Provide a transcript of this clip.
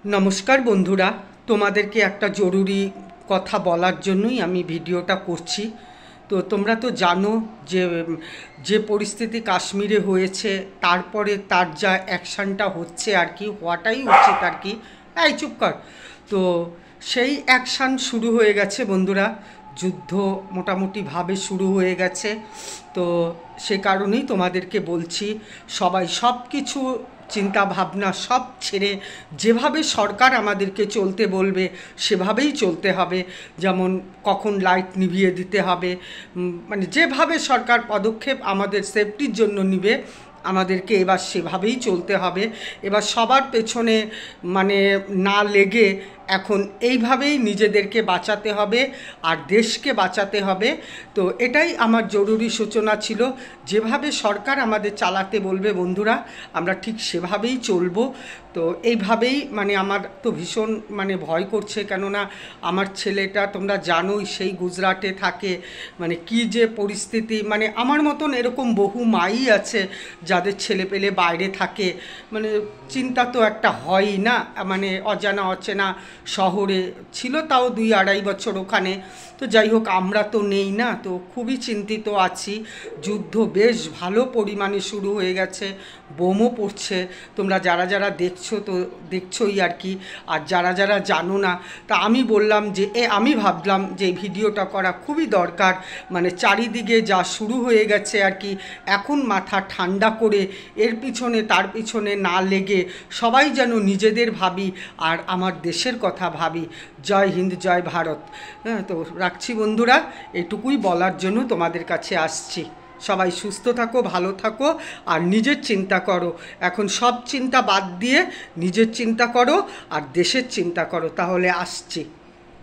नमस्कार बंधुरा तुम्हादेरके एक जरूरी कथा बलार जन्यई आमी भिडियोटा करछि। तो तोमरा तो जानो जे परिस्थिति काश्मीरे होयेछे तारपरे तार जा एक्शनटा होच्छे आर कि हওয়াটাই उचित आर कि এই चुप कर। तो সেই অ্যাকশন শুরু হয়ে গেছে বন্ধুরা, যুদ্ধ মোটামুটি ভাবে শুরু হয়ে গেছে। তো সে কারণেই তোমাদেরকে বলছি সবাই সব কিছু চিন্তা ভাবনা সব ছেড়ে যেভাবে সরকার আমাদেরকে চলতে বলবে সেভাবেই চলতে হবে। যেমন কখন লাইট নিভিয়ে দিতে হবে, মানে যেভাবে সরকার পদক্ষেপ আমাদের সেফটির জন্য নিবে আমাদেরকে এবার সেভাবেই চলতে হবে। এবার সবার পেছনে মানে না লেগে এখন এইভাবেই নিজেদেরকে বাঁচাতে হবে আর দেশকে বাঁচাতে হবে। তো এটাই আমার জরুরি সূচনা ছিল। যেভাবে সরকার আমাদের চালাতে বলবে বন্ধুরা আমরা ঠিক সেভাবেই চলবো। তো এইভাবেই মানে আমার তো ভীষণ মানে ভয় করছে, কেননা আমার ছেলেটা তোমরা জানোই সেই গুজরাটে থাকে, মানে কি যে পরিস্থিতি, মানে আমার মতন এরকম বহু মাই আছে যাদের ছেলে পেলে বাইরে থাকে, মানে চিন্তা তো একটা হয়ই না। মানে অজানা অচেনা শহরে ছিল, তাও 2-2.5 বছর ওখানে। তো যাই হোক আমরা তো নেই না, তো খুবই চিন্তিত আছি। যুদ্ধ বেশ ভালো পরিমাণে শুরু হয়ে গেছে, বোমও পড়ছে। তোমরা যারা যারা দেখছো তো দেখছোই আর কি, আর যারা যারা জানো না তা আমি বললাম যে আমি ভাবলাম যে ভিডিওটা করা খুবই দরকার। মানে চারিদিকে যা শুরু হয়ে গেছে আর কি, এখন মাথা ঠান্ডা করে এর পিছনে তার পিছনে না লেগে সবাই যেন নিজেদের ভাবি আর আমার দেশের কথা ভাবি। জয় হিন্দ, জয় ভারত। হ্যাঁ, তো রাখছি বন্ধুরা, এটুকুই বলার জন্য তোমাদের কাছে আসছি। সবাই সুস্থ থাকো, ভালো থাকো আর নিজের চিন্তা করো। এখন সব চিন্তা বাদ দিয়ে নিজের চিন্তা করো আর দেশের চিন্তা করো। তাহলে আসছি।